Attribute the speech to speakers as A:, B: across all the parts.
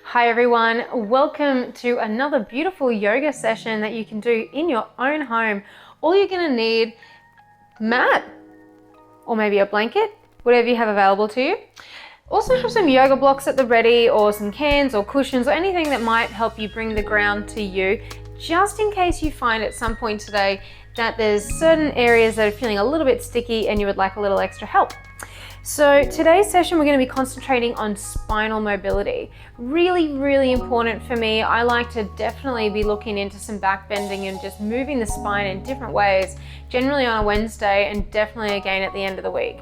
A: Hi everyone, welcome to another beautiful yoga session that you can do in your own home. All you're going to need, mat or maybe a blanket, whatever you have available to you. Also have some yoga blocks at the ready, or some cans or cushions or anything that might help you bring the ground to you, just in case you find at some point today that there's certain areas that are feeling a little bit sticky and you would like a little extra help. So today's session we're going to be concentrating on spinal mobility. Really important for me. I like to definitely be looking into some back bending and just moving the spine in different ways, generally on a Wednesday and definitely again at the end of the week.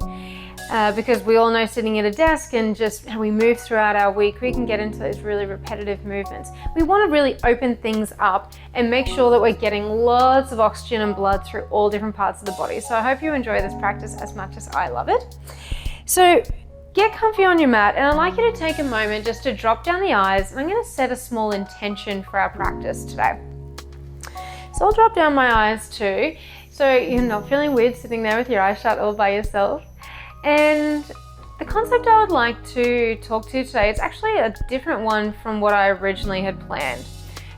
A: Because we all know sitting at a desk and just how we move throughout our week, we can get into those really repetitive movements. We want to really open things up and make sure that we're getting lots of oxygen and blood through all different parts of the body. So I hope you enjoy this practice as much as I love it. So get comfy on your mat, and I'd like you to take a moment just to drop down the eyes, and I'm going to set a small intention for our practice today. So I'll drop down my eyes too, so you're not feeling weird sitting there with your eyes shut all by yourself. And the concept I would like to talk to you today, it's actually a different one from what I originally had planned.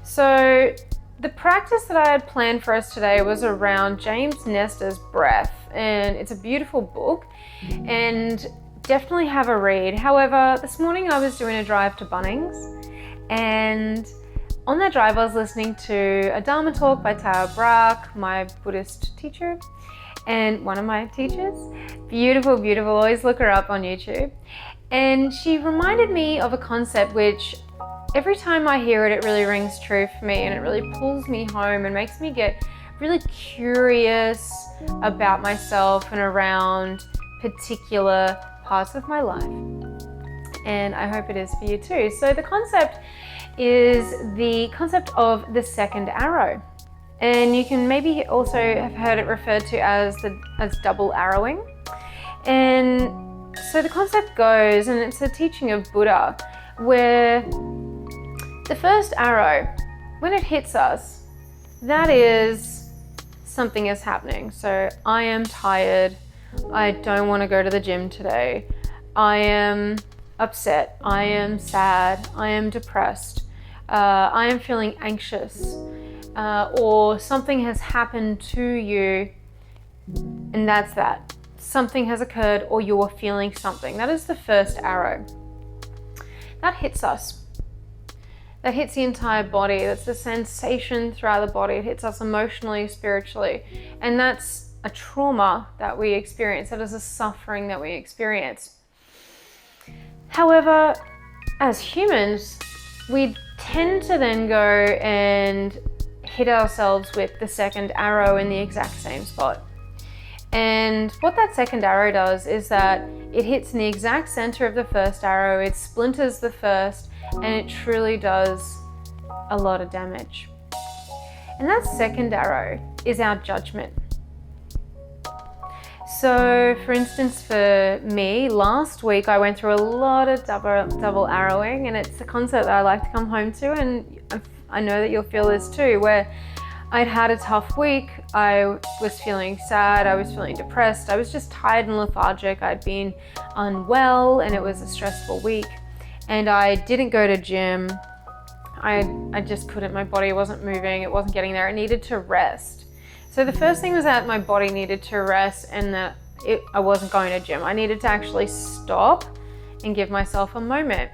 A: So the practice that I had planned for us today was around James Nestor's Breath, and it's a beautiful book and definitely have a read. However, this morning I was doing a drive to Bunnings, and on that drive I was listening to a Dharma talk by TABLETOP, my Buddhist teacher and one of my teachers. Beautiful, always look her up on YouTube. And she reminded me of a concept which every time I hear it, it really rings true for me, and it really pulls me home and makes me get really curious about myself and around particular parts of my life. And I hope it is for you too. So the concept is the concept of the second arrow. And you can maybe also have heard it referred to as double arrowing. And so the concept goes, and it's a teaching of Buddha, where the first arrow, when it hits us, that is something is happening. So I am tired. I don't want to go to the gym today. I am upset. I am sad. I am depressed. I am feeling anxious. Or something has happened to you, and that's that. Something has occurred, or you're feeling something. That is the first arrow. That hits us. That hits the entire body. That's the sensation throughout the body. It hits us emotionally, spiritually. And that's a trauma that we experience. That is a suffering that we experience. However, as humans, we tend to then go and hit ourselves with the second arrow in the exact same spot. And what that second arrow does is that it hits in the exact center of the first arrow, it splinters the first, and it truly does a lot of damage. And that second arrow is our judgment. So for instance, for me, last week I went through a lot of double arrowing, and it's a concept that I like to come home to, and I know that you'll feel this too, where I'd had a tough week. I was feeling sad, I was feeling depressed, I was just tired and lethargic, I'd been unwell, and it was a stressful week. And I didn't go to gym. I just couldn't, my body wasn't moving, it wasn't getting there, it needed to rest. So the first thing was that my body needed to rest, and that I wasn't going to gym. I needed to actually stop and give myself a moment.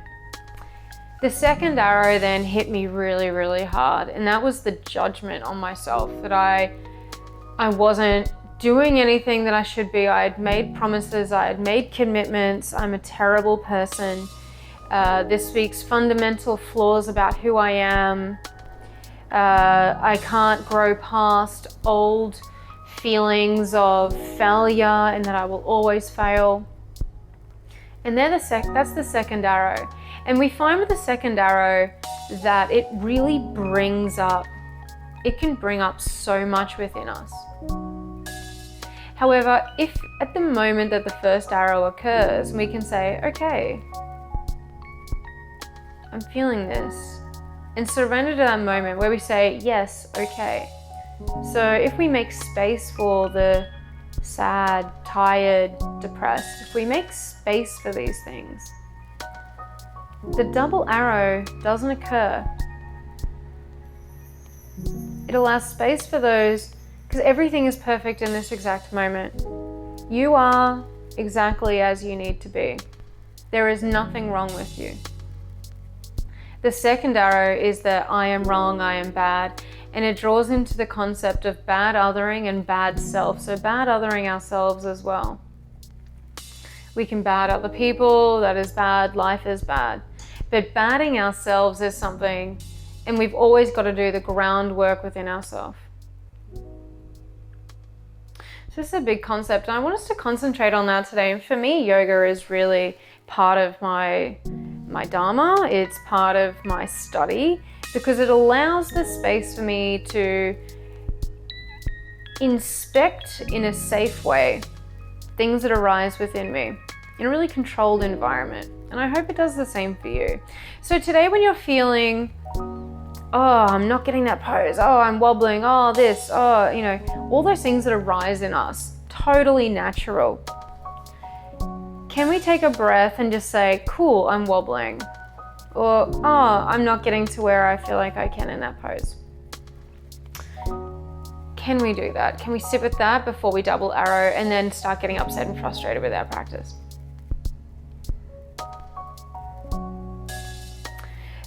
A: The second arrow then hit me really hard, and that was the judgment on myself, that I wasn't doing anything that I should be. I had made promises, I had made commitments, I'm a terrible person. This week's fundamental flaws about who I am. I can't grow past old feelings of failure and that I will always fail. And that's the second arrow. And we find with the second arrow that it really it can bring up so much within us. However, if at the moment that the first arrow occurs, we can say, okay, I'm feeling this, and surrender to that moment where we say, yes, okay. So if we make space for the sad, tired, depressed, if we make space for these things, the double arrow doesn't occur. It allows space for those, because everything is perfect in this exact moment. You are exactly as you need to be. There is nothing wrong with you. The second arrow is that I am wrong, I am bad, and it draws into the concept of bad othering and bad self. So bad othering ourselves as well. We can bad other people, that is bad, life is bad. But badding ourselves is something, and we've always got to do the groundwork within ourselves. So this is a big concept, and I want us to concentrate on that today. And for me, yoga is really part of my dharma. It's part of my study, because it allows the space for me to inspect in a safe way things that arise within me in a really controlled environment. And I hope it does the same for you. So today, when you're feeling, oh, I'm not getting that pose, oh, I'm wobbling, oh, this, oh, you know, all those things that arise in us, totally natural. Can we take a breath and just say, cool, I'm wobbling? Or, oh, I'm not getting to where I feel like I can in that pose. Can we do that? Can we sit with that before we double arrow and then start getting upset and frustrated with our practice?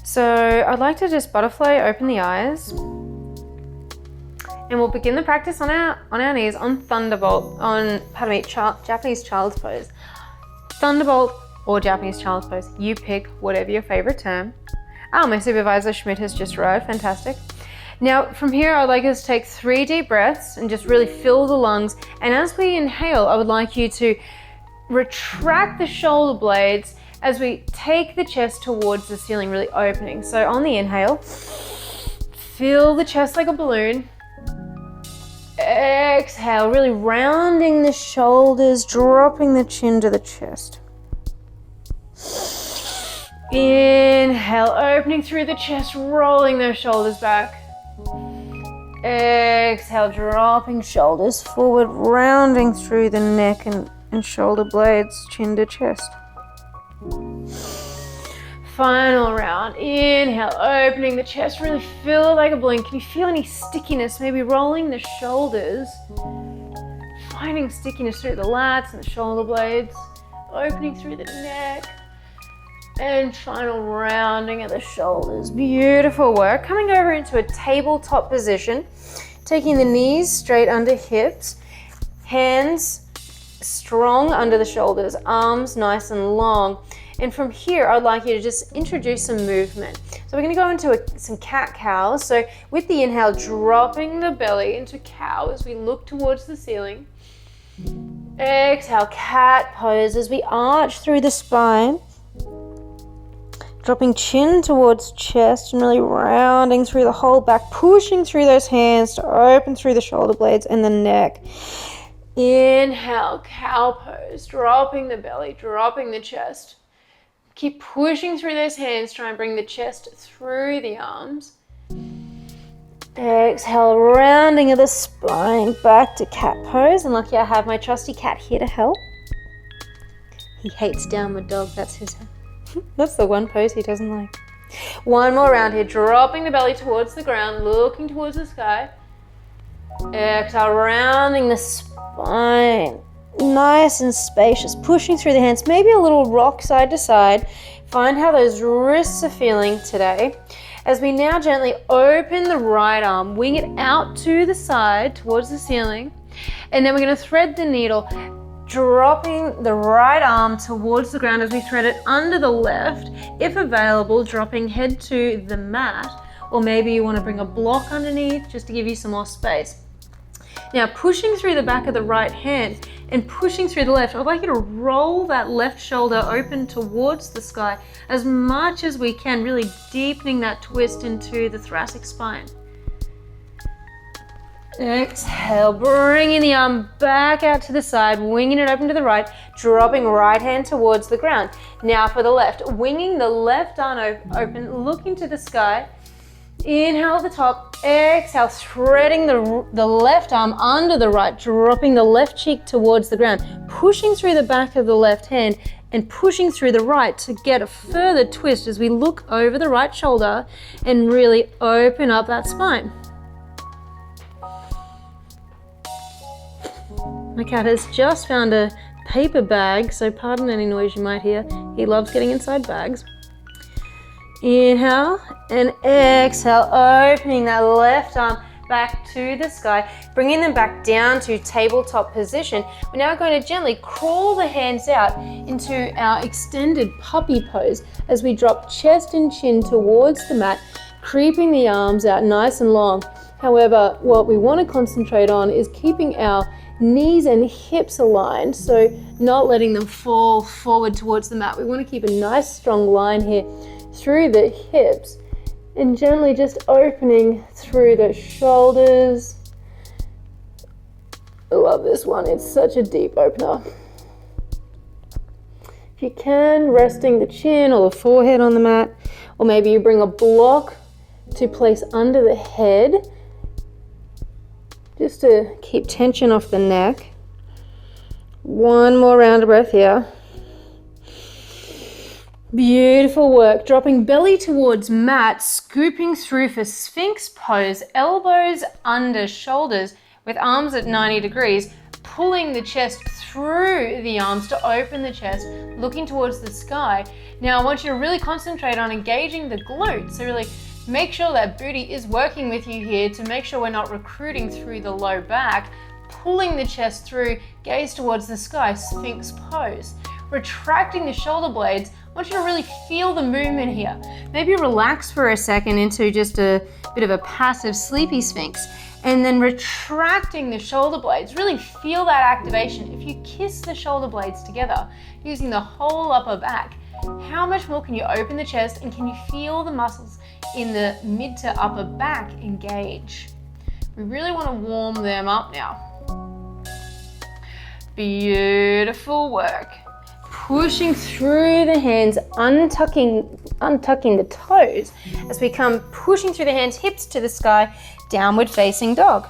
A: So I'd like to just butterfly open the eyes, and we'll begin the practice on our knees on Thunderbolt, on, pardon me, Japanese Child's Pose. Thunderbolt or Japanese Child's Pose, you pick whatever your favorite term. Oh, my supervisor Schmidt has just arrived, fantastic. Now from here, I'd like us to take 3 deep breaths and just really fill the lungs. And as we inhale, I would like you to retract the shoulder blades as we take the chest towards the ceiling, really opening. So on the inhale, fill the chest like a balloon. Exhale, really rounding the shoulders, dropping the chin to the chest. Inhale, opening through the chest, rolling those shoulders back. Exhale, dropping shoulders forward, rounding through the neck and shoulder blades, chin to chest. Final round. Inhale, opening the chest, really fill it like a balloon. Can you feel any stickiness? Maybe rolling the shoulders, finding stickiness through the lats and the shoulder blades, opening through the neck, and final rounding of the shoulders. Beautiful work. Coming over into a tabletop position, taking the knees straight under hips, hands strong under the shoulders, arms nice and long. And from here, I'd like you to just introduce some movement. So we're going to go into some cat cows. So with the inhale, dropping the belly into cow as we look towards the ceiling. Exhale, cat pose as we arch through the spine. Dropping chin towards chest and really rounding through the whole back, pushing through those hands to open through the shoulder blades and the neck. Inhale, cow pose, dropping the belly, dropping the chest. Keep pushing through those hands, try and bring the chest through the arms. Exhale, rounding of the spine back to cat pose. And lucky I have my trusty cat here to help. He hates downward dog, that's his. That's the one pose he doesn't like. One more round here, dropping the belly towards the ground, looking towards the sky. Exhale, rounding the spine. Nice and spacious, pushing through the hands, maybe a little rock side to side. Find how those wrists are feeling today. As we now gently open the right arm, wing it out to the side towards the ceiling. And then we're going to thread the needle, dropping the right arm towards the ground as we thread it under the left. If available, dropping head to the mat, or maybe you want to bring a block underneath just to give you some more space. Now pushing through the back of the right hand and pushing through the left, I'd like you to roll that left shoulder open towards the sky as much as we can, really deepening that twist into the thoracic spine. Exhale, bringing the arm back out to the side, winging it open to the right, dropping right hand towards the ground. Now for the left, winging the left arm open, looking to the sky. Inhale at the top, exhale, threading the left arm under the right, dropping the left cheek towards the ground, pushing through the back of the left hand and pushing through the right to get a further twist as we look over the right shoulder and really open up that spine. My cat has just found a paper bag, so pardon any noise you might hear. He loves getting inside bags. Inhale and exhale, opening that left arm back to the sky, bringing them back down to tabletop position. We're now going to gently crawl the hands out into our extended puppy pose as we drop chest and chin towards the mat, creeping the arms out nice and long. However, what we want to concentrate on is keeping our knees and hips aligned, so not letting them fall forward towards the mat. We want to keep a nice strong line here through the hips and gently just opening through the shoulders. I love this one, it's such a deep opener. If you can, resting the chin or the forehead on the mat, or maybe you bring a block to place under the head just to keep tension off the neck. One more round of breath here. Beautiful work. Dropping belly towards mat, scooping through for Sphinx pose, elbows under shoulders with arms at 90 degrees, pulling the chest through the arms to open the chest, looking towards the sky. Now I want you to really concentrate on engaging the glutes, so really make sure that booty is working with you here to make sure we're not recruiting through the low back, pulling the chest through, gaze towards the sky, Sphinx pose. Retracting the shoulder blades, I want you to really feel the movement here. Maybe relax for a second into just a bit of a passive sleepy Sphinx, and then retracting the shoulder blades. Really feel that activation. If you kiss the shoulder blades together using the whole upper back, how much more can you open the chest, and can you feel the muscles in the mid to upper back engage? We really want to warm them up now. Beautiful work. Pushing through the hands, untucking the toes as we come pushing through the hands, hips to the sky, downward facing dog.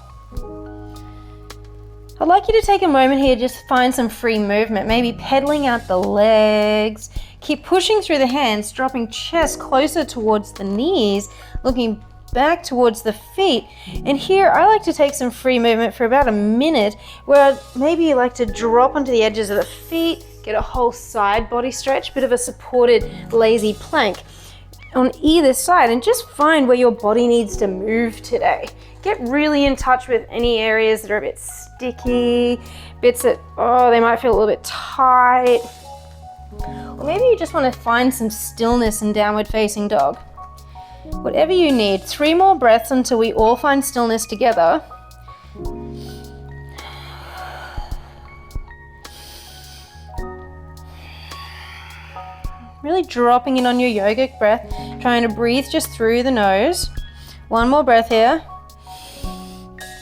A: I'd like you to take a moment here, just find some free movement, maybe pedaling out the legs. Keep pushing through the hands, dropping chest closer towards the knees, looking back towards the feet. And here I like to take some free movement for about a minute, where maybe you like to drop onto the edges of the feet, get a whole side body stretch, bit of a supported lazy plank on either side, and just find where your body needs to move today. Get really in touch with any areas that are a bit sticky, bits that, they might feel a little bit tight. Or maybe you just want to find some stillness in downward facing dog. Whatever you need. 3 more breaths until we all find stillness together. Really dropping in on your yogic breath, trying to breathe just through the nose. 1 more breath here.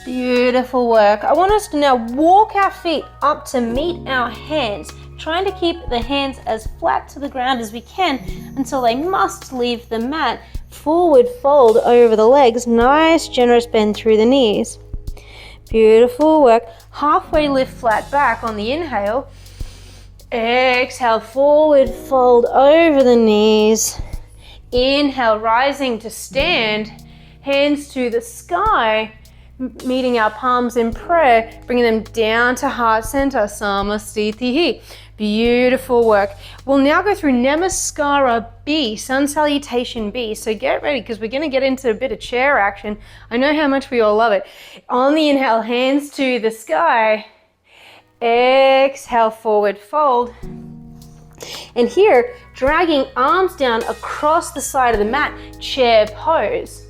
A: Beautiful work. I want us to now walk our feet up to meet our hands, trying to keep the hands as flat to the ground as we can until they must leave the mat. Forward fold over the legs, nice generous bend through the knees. Beautiful work. Halfway lift flat back on the inhale. Exhale, forward fold over the knees. Inhale, rising to stand, hands to the sky, meeting our palms in prayer, bringing them down to heart center, Samastitihi. Beautiful work. We'll now go through Namaskara B, Sun Salutation B. So get ready, because we're going to get into a bit of chair action. I know how much we all love it. On the inhale, hands to the sky. Exhale, forward fold. And here, dragging arms down across the side of the mat, chair pose.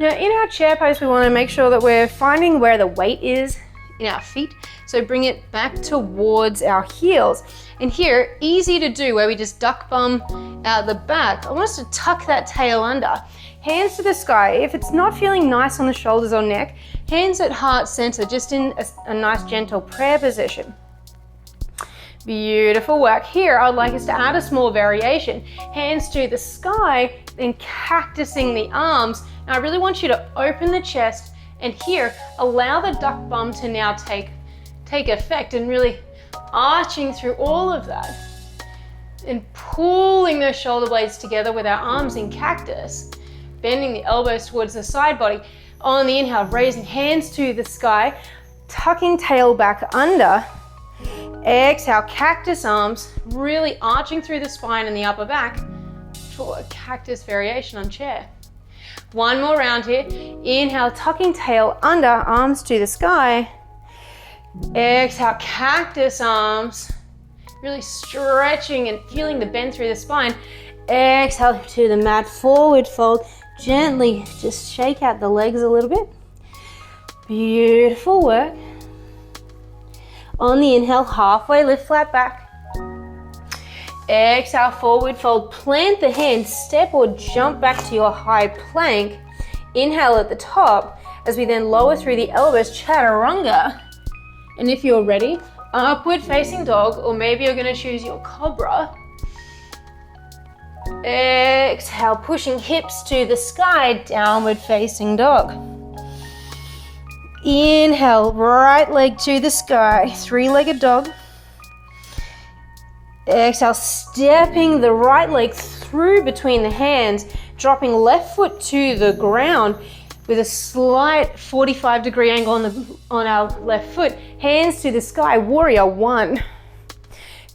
A: Now in our chair pose, we want to make sure that we're finding where the weight is in our feet. So bring it back towards our heels. And here, easy to do, where we just duck bum out the back. I want us to tuck that tail under. Hands to the sky. If it's not feeling nice on the shoulders or neck, hands at heart center, just in a nice gentle prayer position. Beautiful work. Here, I'd like us to add a small variation. Hands to the sky, then cactusing the arms. Now I really want you to open the chest, and here, allow the duck bum to now take effect, and really arching through all of that. And pulling those shoulder blades together with our arms in cactus. Bending the elbows towards the side body. On the inhale, raising hands to the sky, tucking tail back under. Exhale, cactus arms, really arching through the spine and the upper back for a cactus variation on chair. One more round here. Inhale, tucking tail under, arms to the sky. Exhale, cactus arms, really stretching and feeling the bend through the spine. Exhale to the mat, forward fold. Gently just shake out the legs a little bit. Beautiful work. On the inhale, halfway lift, flat back. Exhale, forward fold. Plant the hands, step or jump back to your high plank. Inhale at the top as we then lower through the elbows, chaturanga. And if you're ready, upward facing dog, or maybe you're going to choose your cobra. Exhale, pushing hips to the sky, downward facing dog. Inhale, right leg to the sky, three-legged dog. Exhale, stepping the right leg through between the hands, dropping left foot to the ground with a slight 45-degree angle on our left foot. Hands to the sky, warrior one.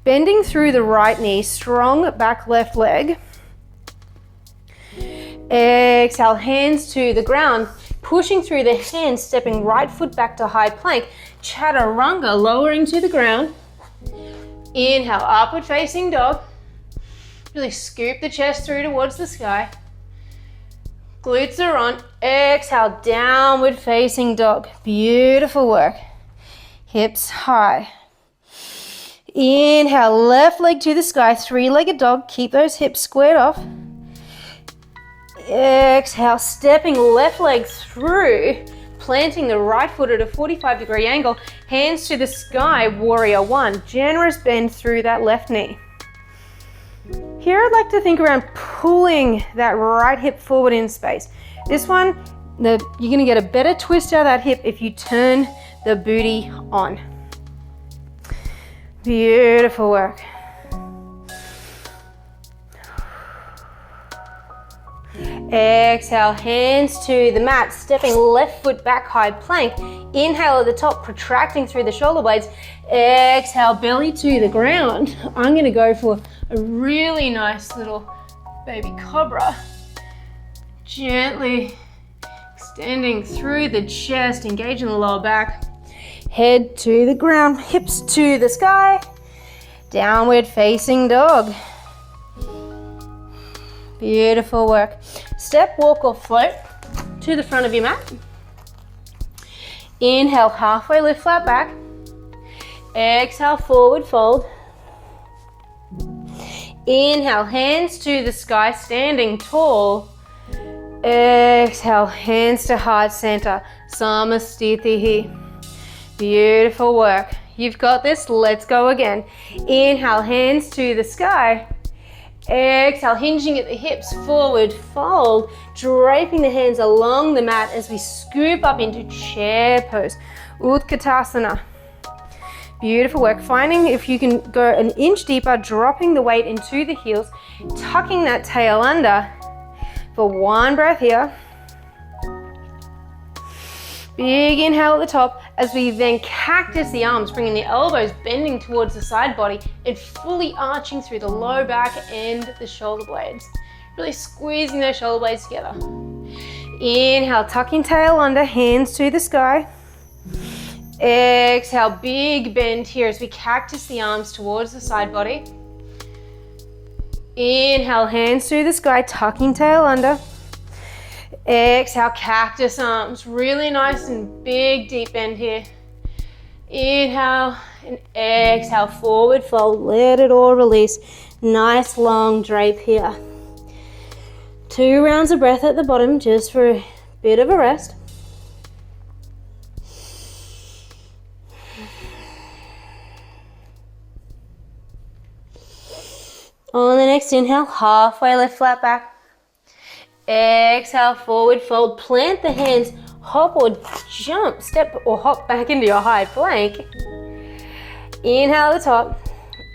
A: Bending through the right knee, strong back left leg. Exhale, hands to the ground, pushing through the hands, stepping right foot back to high plank. Chaturanga, lowering to the ground. Inhale, upward facing dog. Really scoop the chest through towards the sky. Glutes are on. Exhale, downward facing dog. Beautiful work. Hips high. Inhale, left leg to the sky, three-legged dog. Keep those hips squared off. Exhale, stepping left leg through, planting the right foot at a 45-degree angle. Hands to the sky, warrior one. Generous bend through that left knee. Here I'd like to think around pulling that right hip forward in space. This one, you're going to get a better twist out of that hip if you turn the booty on. Beautiful work. Exhale, hands to the mat, stepping left foot back, high plank. Inhale at the top, protracting through the shoulder blades. Exhale, belly to the ground. I'm going to go for a really nice little baby cobra. Gently extending through the chest, engaging the lower back. Head to the ground, hips to the sky. Downward facing dog. Beautiful work. Step, walk or float to the front of your mat. Inhale, halfway lift, flat back. Exhale, forward fold. Inhale, hands to the sky, standing tall. Exhale, hands to heart center. Samastitihi. Beautiful work. You've got this. Let's go again. Inhale, hands to the sky. Exhale, hinging at the hips, forward fold, draping the hands along the mat as we scoop up into chair pose. Utkatasana. Beautiful work. Finding if you can go an inch deeper, dropping the weight into the heels, tucking that tail under for one breath here. Big inhale at the top as we then cactus the arms, bringing the elbows bending towards the side body and fully arching through the low back and the shoulder blades. Really squeezing those shoulder blades together. Inhale, tucking tail under, hands to the sky. Exhale, big bend here as we cactus the arms towards the side body. Inhale, hands to the sky, tucking tail under. Exhale, cactus arms, really nice and big deep bend here. Inhale and exhale, forward fold, let it all release. Nice long drape here. 2 rounds of breath at the bottom just for a bit of a rest. On the next inhale, halfway lift, flat back.
B: Exhale, forward fold. Plant the hands, hop or jump, step or hop back into your high plank. Inhale to the top.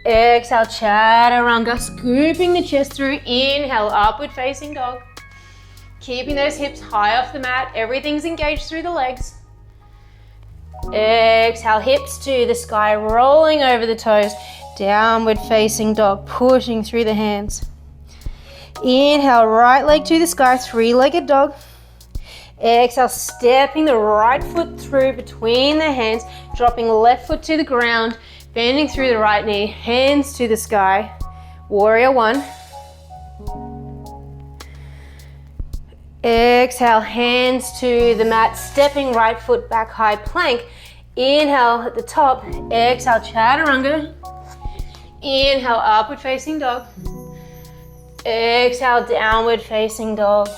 B: Exhale, chaturanga, scooping the chest through. Inhale, upward facing dog. Keeping those hips high off the mat. Everything's engaged through the legs. Exhale, hips to the sky, rolling over the toes. Downward facing dog, pushing through the hands. Inhale, right leg to the sky, three-legged dog. Exhale, stepping the right foot through between the hands, dropping left foot to the ground, bending through the right knee, hands to the sky. Warrior one. Exhale, hands to the mat, stepping right foot back, high plank. Inhale at the top, exhale, chaturanga. Inhale, upward facing dog. Exhale, downward facing dog.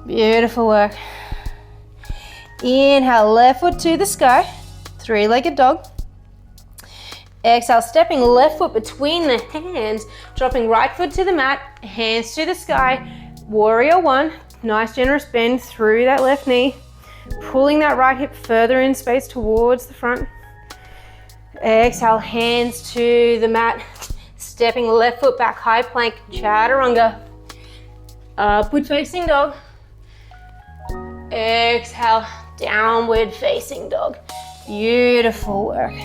B: Beautiful work. Inhale, left foot to the sky, three-legged dog. Exhale, stepping left foot between the hands, dropping right foot to the mat, hands to the sky. Warrior one, nice generous bend through that left knee, pulling that right hip further in space towards the front. Exhale, hands to the mat, stepping left foot back, high plank, chaturanga. Upward facing dog. Exhale, downward facing dog. Beautiful work.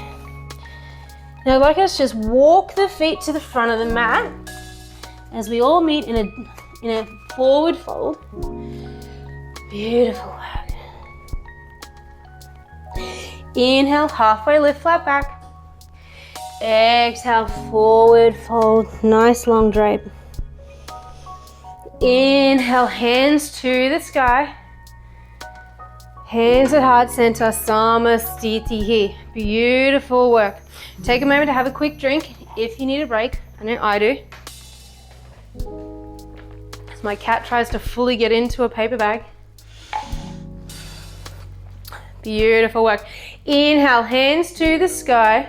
B: Now I'd like us to just walk the feet to the front of the mat as we all meet in a forward fold. Beautiful work. Inhale, halfway lift, flat back. Exhale, forward fold, nice long drape. Inhale, hands to the sky. Hands at heart center, Samasthiti. Beautiful work. Take a moment to have a quick drink if you need a break. I know I do. As my cat tries to fully get into a paper bag. Beautiful work. Inhale, hands to the sky.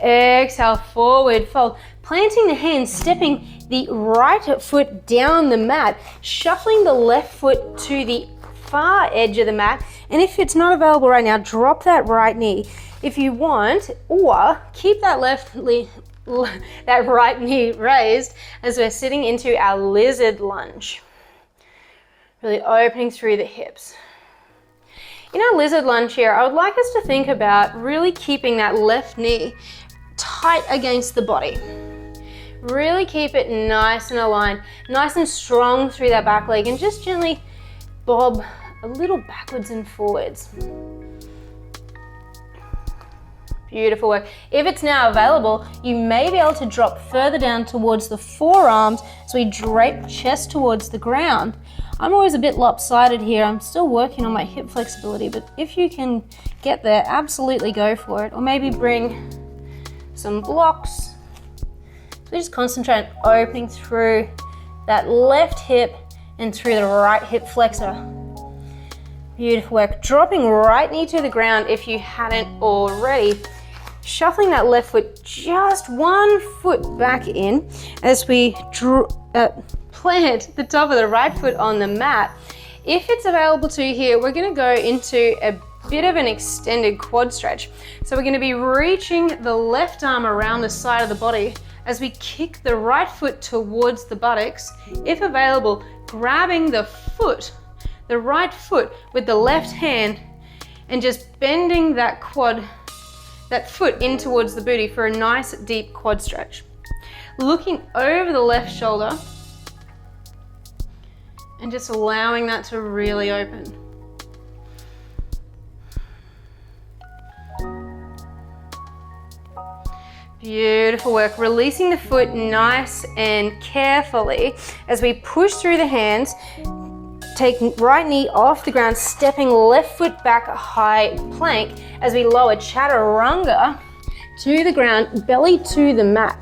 B: Exhale, forward fold. Planting the hands, stepping the right foot down the mat, shuffling the left foot to the far edge of the mat. And if it's not available right now, drop that right knee if you want, or keep that that right knee raised as we're sitting into our lizard lunge. Really opening through the hips. In our lizard lunge here, I would like us to think about really keeping that left knee tight against the body. Really keep it nice and aligned, nice and strong through that back leg, and just gently bob a little backwards and forwards. Beautiful work. If it's now available, you may be able to drop further down towards the forearms so we drape chest towards the ground. I'm always a bit lopsided here. I'm still working on my hip flexibility, but if you can get there, absolutely go for it. Or maybe bring some blocks. So just concentrate on opening through that left hip and through the right hip flexor. Beautiful work. Dropping right knee to the ground if you hadn't already. Shuffling that left foot just 1 foot back in as we plant the top of the right foot on the mat. If it's available to you here, we're going to go into a bit of an extended quad stretch. So we're going to be reaching the left arm around the side of the body as we kick the right foot towards the buttocks. If available, grabbing the right foot with the left hand and just bending that foot in towards the booty for a nice deep quad stretch. Looking over the left shoulder and just allowing that to really open. Beautiful work. Releasing the foot nice and carefully as we push through the hands. Take right knee off the ground, stepping left foot back, high plank as we lower chaturanga to the ground, belly to the mat.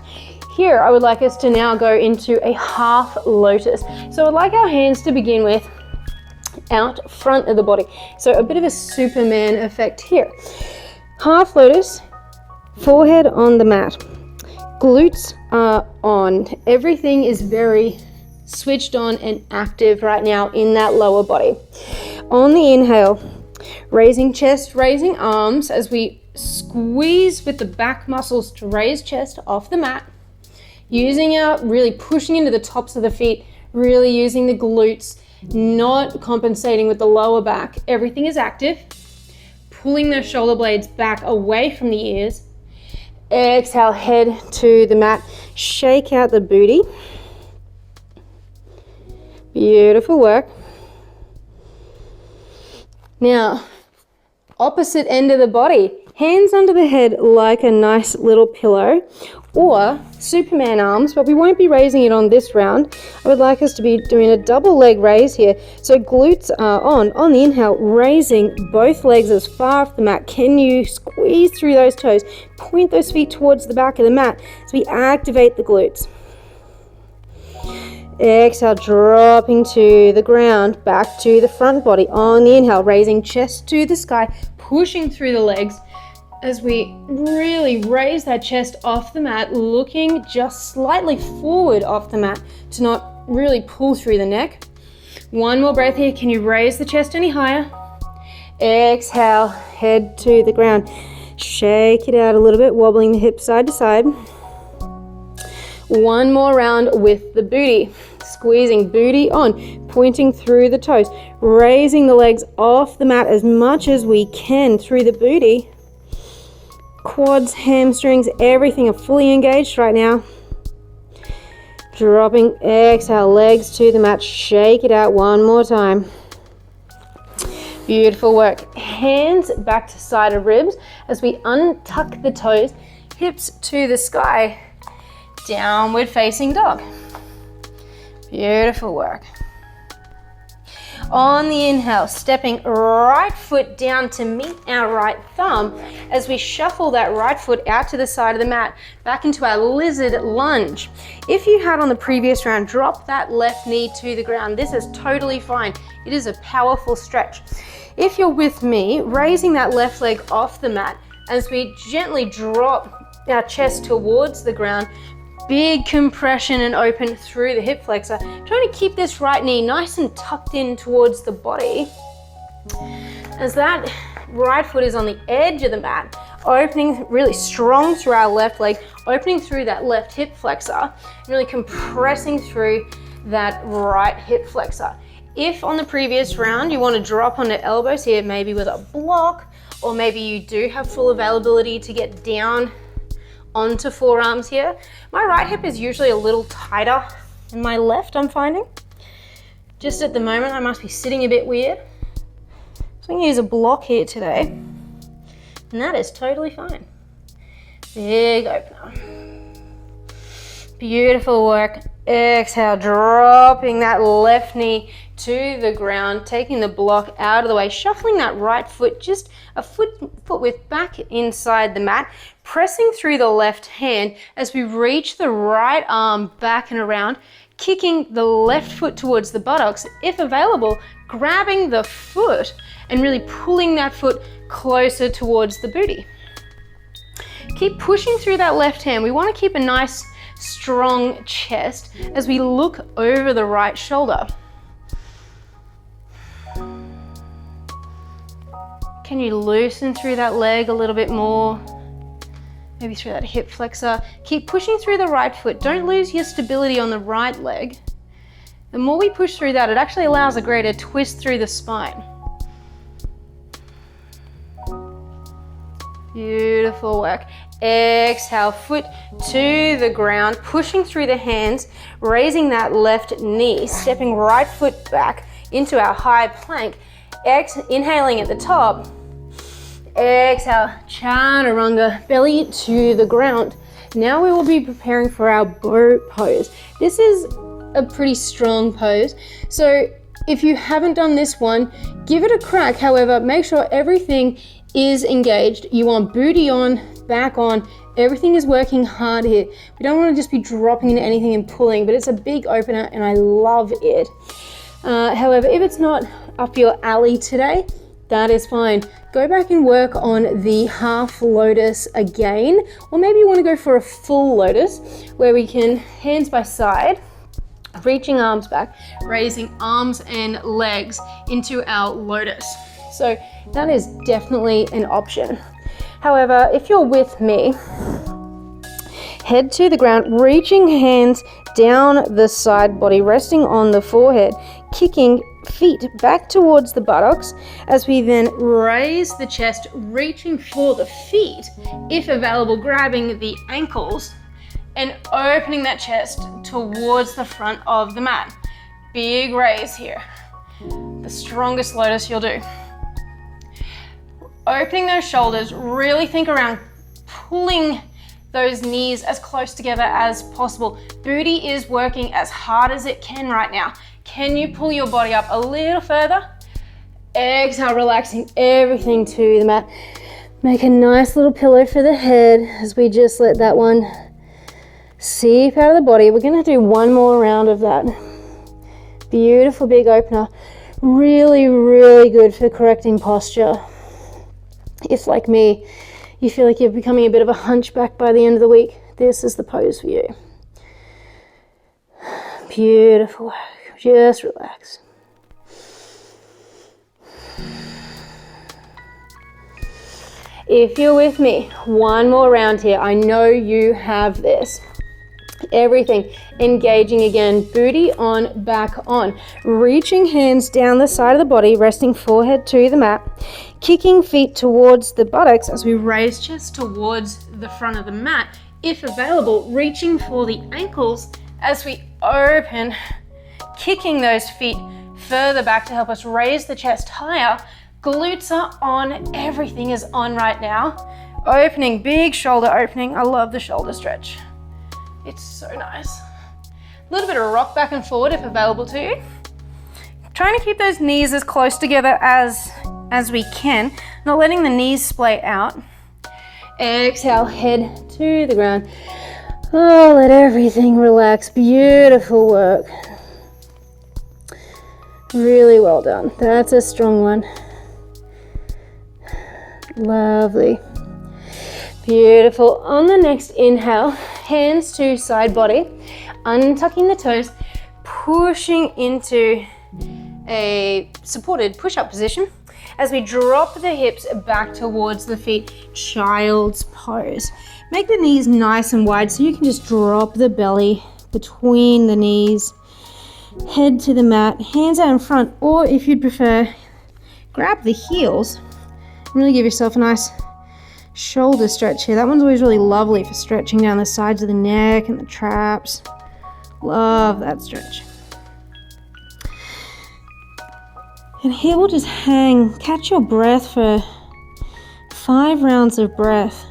B: Here, I would like us to now go into a half lotus. So I'd like our hands to begin with out front of the body. So a bit of a Superman effect here. Half lotus, forehead on the mat. Glutes are on. Everything is very switched on and active right now in that lower body. On the inhale, raising chest, raising arms as we squeeze with the back muscles to raise chest off the mat. Using really pushing into the tops of the feet, really using the glutes, not compensating with the lower back. Everything is active. Pulling those shoulder blades back away from the ears. Exhale, head to the mat. Shake out the booty. Beautiful work. Now, opposite end of the body. Hands under the head like a nice little pillow, or Superman arms, but we won't be raising it on this round. I would like us to be doing a double leg raise here. So glutes are on the inhale, raising both legs as far off the mat. Can you squeeze through those toes? Point those feet towards the back of the mat as we activate the glutes. Exhale, dropping to the ground, back to the front body. On the inhale, raising chest to the sky, pushing through the legs as we really raise that chest off the mat, looking just slightly forward off the mat to not really pull through the neck. One more breath here. Can you raise the chest any higher? Exhale, head to the ground. Shake it out a little bit, wobbling the hips side to side. One more round with the booty. Squeezing booty on, pointing through the toes, raising the legs off the mat as much as we can through the booty. Quads, hamstrings, everything are fully engaged right now. Dropping, exhale, legs to the mat. Shake it out one more time. Beautiful work. Hands back to side of ribs as we untuck the toes, hips to the sky. Downward facing dog. Beautiful work. On the inhale, stepping right foot down to meet our right thumb as we shuffle that right foot out to the side of the mat, back into our lizard lunge. If you had on the previous round, drop that left knee to the ground. This is totally fine. It is a powerful stretch. If you're with me, raising that left leg off the mat as we gently drop our chest towards the ground, big compression and open through the hip flexor. Trying to keep this right knee nice and tucked in towards the body. As that right foot is on the edge of the mat, opening really strong through our left leg, opening through that left hip flexor, really compressing through that right hip flexor. If on the previous round you want to drop onto elbows here, maybe with a block, or maybe you do have full availability to get down onto forearms here. My right hip is usually a little tighter than my left, I'm finding. Just at the moment, I must be sitting a bit weird. So I'm gonna use a block here today, and that is totally fine. Big opener. Beautiful work. Exhale, dropping that left knee to the ground, taking the block out of the way, shuffling that right foot just a foot width back inside the mat, pressing through the left hand as we reach the right arm back and around, kicking the left foot towards the buttocks. If available, grabbing the foot and really pulling that foot closer towards the booty. Keep pushing through that left hand. We want to keep a nice strong chest as we look over the right shoulder. Can you loosen through that leg a little bit more? Maybe through that hip flexor. Keep pushing through the right foot. Don't lose your stability on the right leg. The more we push through that, it actually allows a greater twist through the spine. Beautiful work. Exhale, foot to the ground, pushing through the hands, raising that left knee, stepping right foot back into our high plank. Inhaling at the top. Exhale, Chaturanga, belly to the ground. Now we will be preparing for our bow pose. This is a pretty strong pose, so if you haven't done this one, give it a crack. However, make sure everything is engaged. You want booty on, back on, everything is working hard here. We don't want to just be dropping into anything and pulling, but it's a big opener and I love it. However, if it's not up your alley today, that is fine. Go back and work on the half lotus again, or maybe you want to go for a full lotus where we can hands by side, Reaching arms back, raising arms and legs into our lotus. So that is definitely an option. However, if you're with me, head to the ground, reaching hands down the side body, resting on the forehead, kicking feet back towards the buttocks as we then raise the chest, reaching for the feet, if available, grabbing the ankles and opening that chest towards the front of the mat. Big raise here. The strongest lotus you'll do. Opening those shoulders, really think around pulling those knees as close together as possible. Booty is working as hard as it can right now. Can you pull your body up a little further? Exhale, relaxing everything to the mat. Make a nice little pillow for the head as we just let that one seep out of the body. We're gonna do one more round of that. Beautiful big opener. Really, really good for correcting posture. If, like me, you feel like you're becoming a bit of a hunchback by the end of the week, this is the pose for you. Beautiful work. Just relax. If you're with me, one more round here. I know you have this. Everything engaging again, booty on, back on. Reaching hands down the side of the body, resting forehead to the mat. Kicking feet towards the buttocks as we raise chest towards the front of the mat. If available, reaching for the ankles as we open, kicking those feet further back to help us raise the chest higher. Glutes are on, everything is on right now. Opening, big shoulder opening. I love the shoulder stretch. It's so nice. A little bit of rock back and forward if available to you. Trying to keep those knees as close together as we can, not letting the knees splay out. Exhale, head to the ground. Oh, let everything relax. Beautiful work. Really well done. That's a strong one. Lovely. Beautiful. On the next inhale, hands to side body, untucking the toes, pushing into a supported push-up position as we drop the hips back towards the feet, child's pose. Make the knees nice and wide so you can just drop the belly between the knees, head to the mat, hands out in front, or if you'd prefer, grab the heels and really give yourself a nice shoulder stretch here. That one's always really lovely for stretching down the sides of the neck and the traps. Love that stretch. And here we'll just hang, catch your breath for 5 rounds of breath.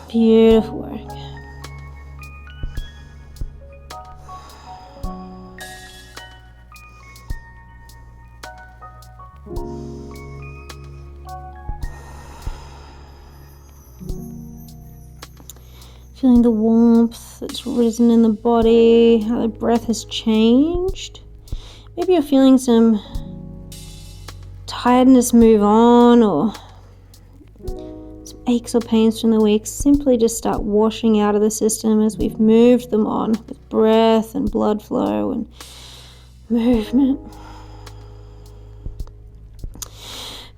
B: Beautiful work. Feeling the warmth that's risen in the body, how the breath has changed. Maybe you're feeling some tiredness move on, or some aches or pains from the week. Simply just start washing out of the system as we've moved them on with breath and blood flow and movement.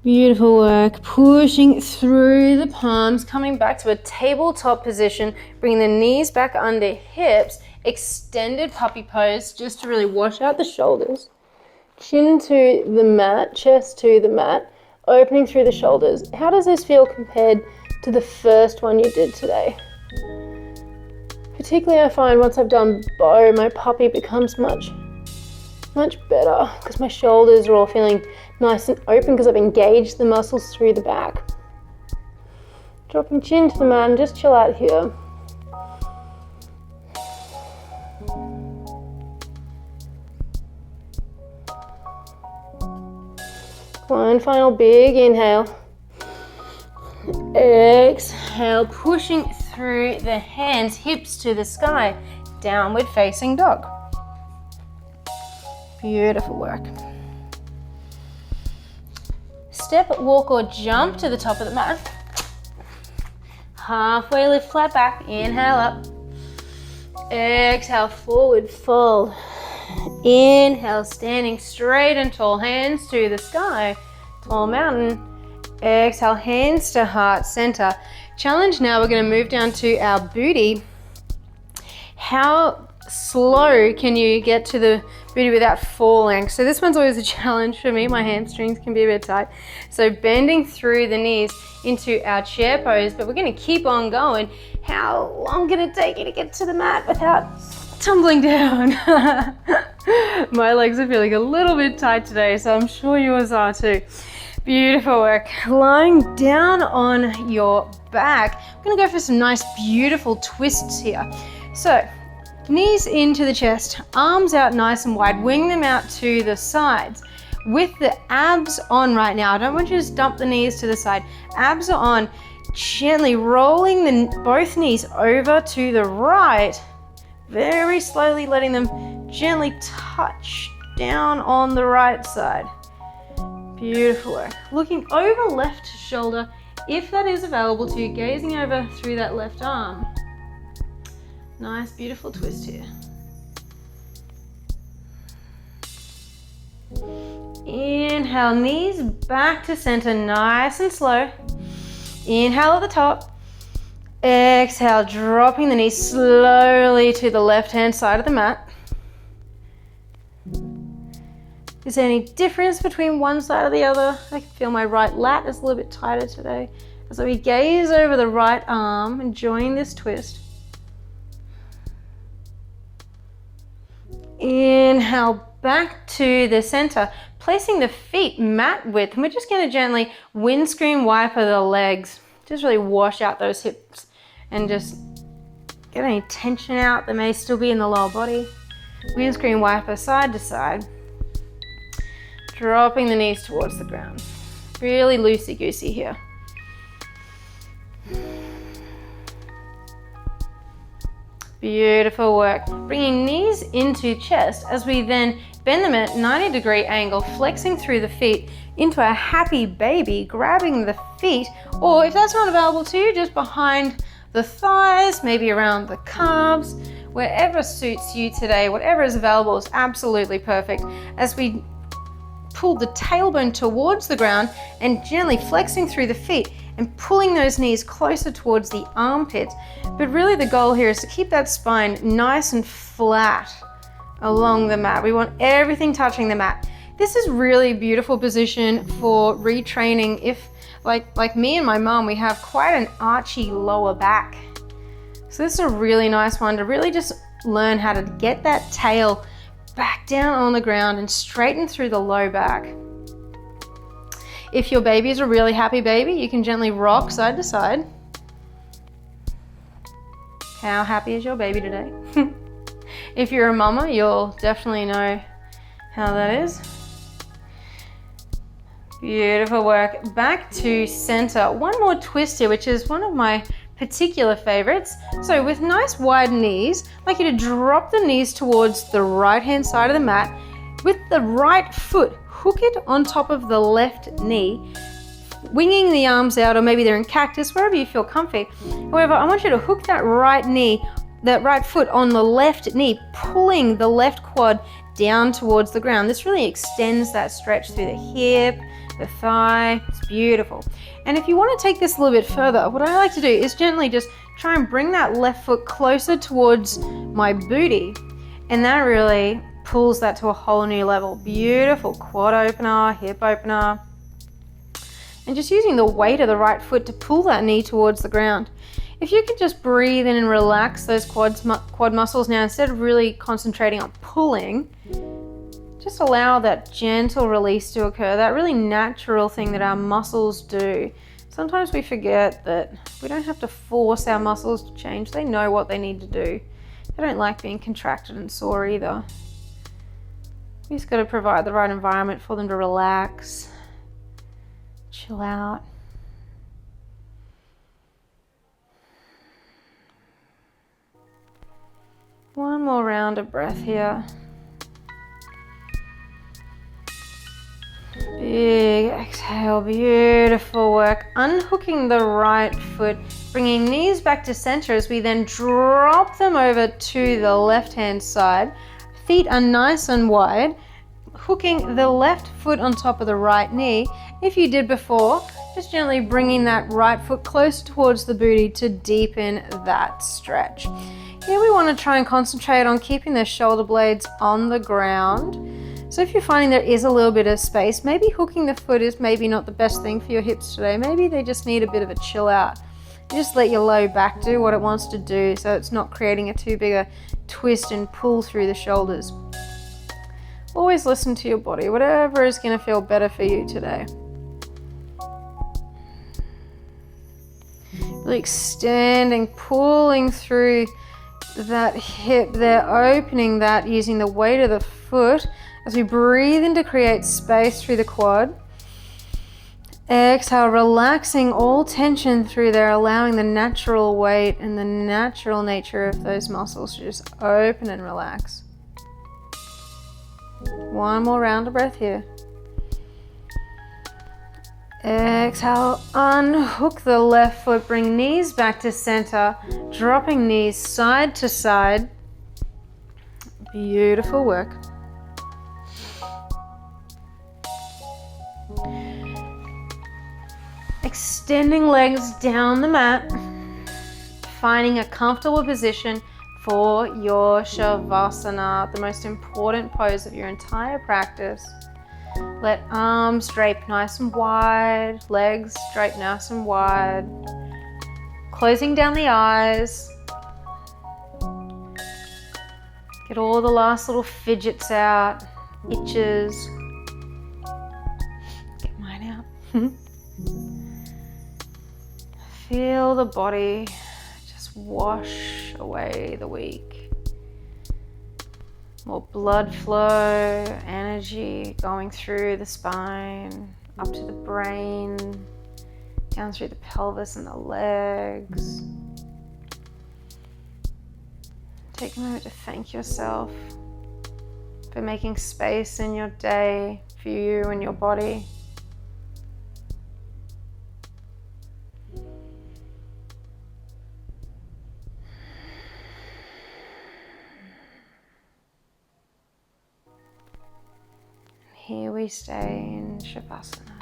B: Beautiful work. Pushing through the palms, coming back to a tabletop position, bringing the knees back under hips, extended puppy pose just to really wash out the shoulders. Chin to the mat, chest to the mat, opening through the shoulders. How does this feel compared to the first one you did today? Particularly I find once I've done bow, my puppy becomes much better because my shoulders are all feeling nice and open because I've engaged the muscles through the back. Dropping chin to the mat and just chill out here. One final big inhale. Exhale, pushing through the hands, hips to the sky, downward facing dog. Beautiful work. Step, walk, or jump to the top of the mat. Halfway lift, flat back. Inhale up. Exhale, forward fold. Inhale, standing straight and tall, hands to the sky, tall mountain. Exhale, hands to heart center. Challenge now, we're going to move down to our booty. How slow can you get to the booty without falling? So this one's always a challenge for me. My hamstrings can be a bit tight. So bending through the knees into our chair pose, but we're going to keep on going. How long can it take you to get to the mat without tumbling down? My legs are feeling a little bit tight today, so I'm sure yours are too. Beautiful work. Lying down on your back, I'm going to go for some nice, beautiful twists here. So knees into the chest, arms out nice and wide, wing them out to the sides. With the abs on right now, I don't want you to just dump the knees to the side. Abs are on, gently rolling both knees over to the right, very slowly letting them gently touch down on the right side. Beautiful work. Looking over left shoulder, if that is available to you, gazing over through that left arm. Nice, beautiful twist here. Inhale, knees back to center, nice and slow. Inhale at the top. Exhale, dropping the knees slowly to the left-hand side of the mat. Is there any difference between one side or the other? I can feel my right lat is a little bit tighter today. As we gaze over the right arm, enjoying this twist. Inhale back to the center, placing the feet mat width, and we're just going to gently windscreen wiper the legs. Just really wash out those hips and just get any tension out that may still be in the lower body. Windscreen wiper side to side. Dropping the knees towards the ground. Really loosey-goosey here. Beautiful work. Bringing knees into chest as we then bend them at 90-degree angle, flexing through the feet into a happy baby, grabbing the feet, or if that's not available to you, just behind the thighs, maybe around the calves, wherever suits you today, whatever is available is absolutely perfect. As we pull the tailbone towards the ground and gently flexing through the feet and pulling those knees closer towards the armpits. But really the goal here is to keep that spine nice and flat along the mat. We want everything touching the mat. This is really a beautiful position for retraining if, like me and my mom, we have quite an archy lower back. So this is a really nice one to really just learn how to get that tail back down on the ground and straighten through the low back. If your baby is a really happy baby, you can gently rock side to side. How happy is your baby today? If you're a mama, you'll definitely know how that is. Beautiful work. Back to center. One more twist here, which is one of my particular favorites. So with nice wide knees, I'd like you to drop the knees towards the right-hand side of the mat. With the right foot, hook it on top of the left knee, winging the arms out, or maybe they're in cactus, wherever you feel comfy. However, I want you to hook that right knee, that right foot on the left knee, pulling the left quad down towards the ground. This really extends that stretch through the hip, the thigh. It's beautiful. And if you want to take this a little bit further, what I like to do is gently just try and bring that left foot closer towards my booty, and that really pulls that to a whole new level. Beautiful quad opener, hip opener, and just using the weight of the right foot to pull that knee towards the ground. If you could just breathe in and relax those quad muscles now, instead of really concentrating on pulling, just allow that gentle release to occur, that really natural thing that our muscles do. Sometimes we forget that we don't have to force our muscles to change. They know what they need to do. They don't like being contracted and sore either. We just got to provide the right environment for them to relax, chill out. One more round of breath here.
A: Big exhale, beautiful work. Unhooking the right foot, bringing knees back to center as we then drop them over to the left-hand side. Feet are nice and wide, hooking the left foot on top of the right knee. If you did before, just gently bringing that right foot close towards the booty to deepen that stretch. Here we want to try and concentrate on keeping the shoulder blades on the ground. So if you're finding there is a little bit of space, maybe hooking the foot is maybe not the best thing for your hips today. Maybe they just need a bit of a chill out. You just let your low back do what it wants to do so it's not creating a too big a twist and pull through the shoulders. Always listen to your body, whatever is going to feel better for you today. Really extending, pulling through that hip there, opening that using the weight of the foot as we breathe in to create space through the quad. Exhale, relaxing all tension through there, allowing the natural weight and the natural nature of those muscles to just open and relax. One more round of breath here. Exhale, unhook the left foot, bring knees back to center, dropping knees side to side. Beautiful work. Extending legs down the mat, finding a comfortable position for your Shavasana, the most important pose of your entire practice. Let arms drape nice and wide, legs drape nice and wide. Closing down the eyes. Get all the last little fidgets out, itches. Get mine out. Feel the body just wash away the week. More blood flow, energy going through the spine, up to the brain, down through the pelvis and the legs. Take a moment to thank yourself for making space in your day for you and your body. Here we stay in Shavasana.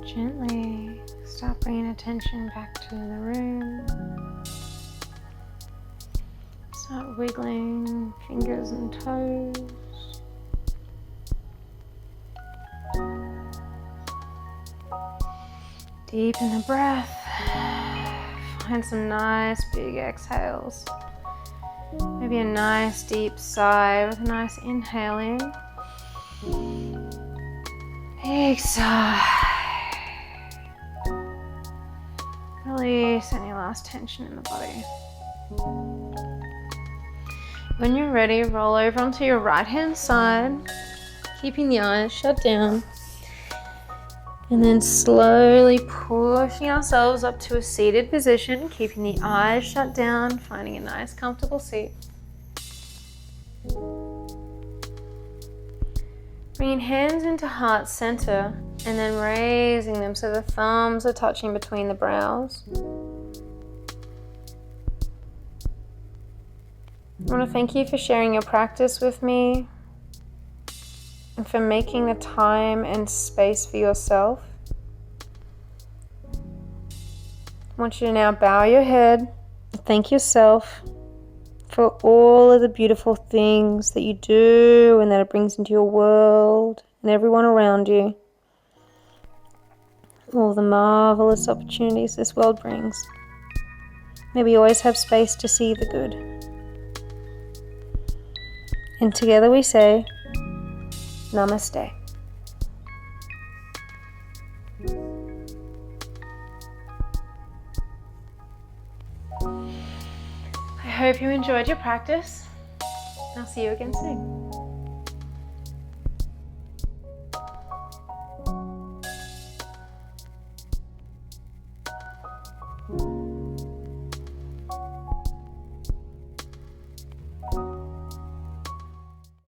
A: Gently start bringing attention back to the room. Start wiggling fingers and toes. Deepen the breath. Find some nice big exhales. Maybe a nice deep sigh with a nice inhaling. Big sigh. Release any last tension in the body. When you're ready, roll over onto your right hand side, keeping the eyes shut down. And then slowly pushing ourselves up to a seated position, keeping the eyes shut down, finding a nice comfortable seat. Bringing hands into heart center and then raising them so the thumbs are touching between the brows. I want to thank you for sharing your practice with me and for making the time and space for yourself. I want you to now bow your head and thank yourself for all of the beautiful things that you do and that it brings into your world and everyone around you. All the marvelous opportunities this world brings. May we always have space to see the good. And together we say, Namaste. I hope you enjoyed your practice. I'll see you again soon.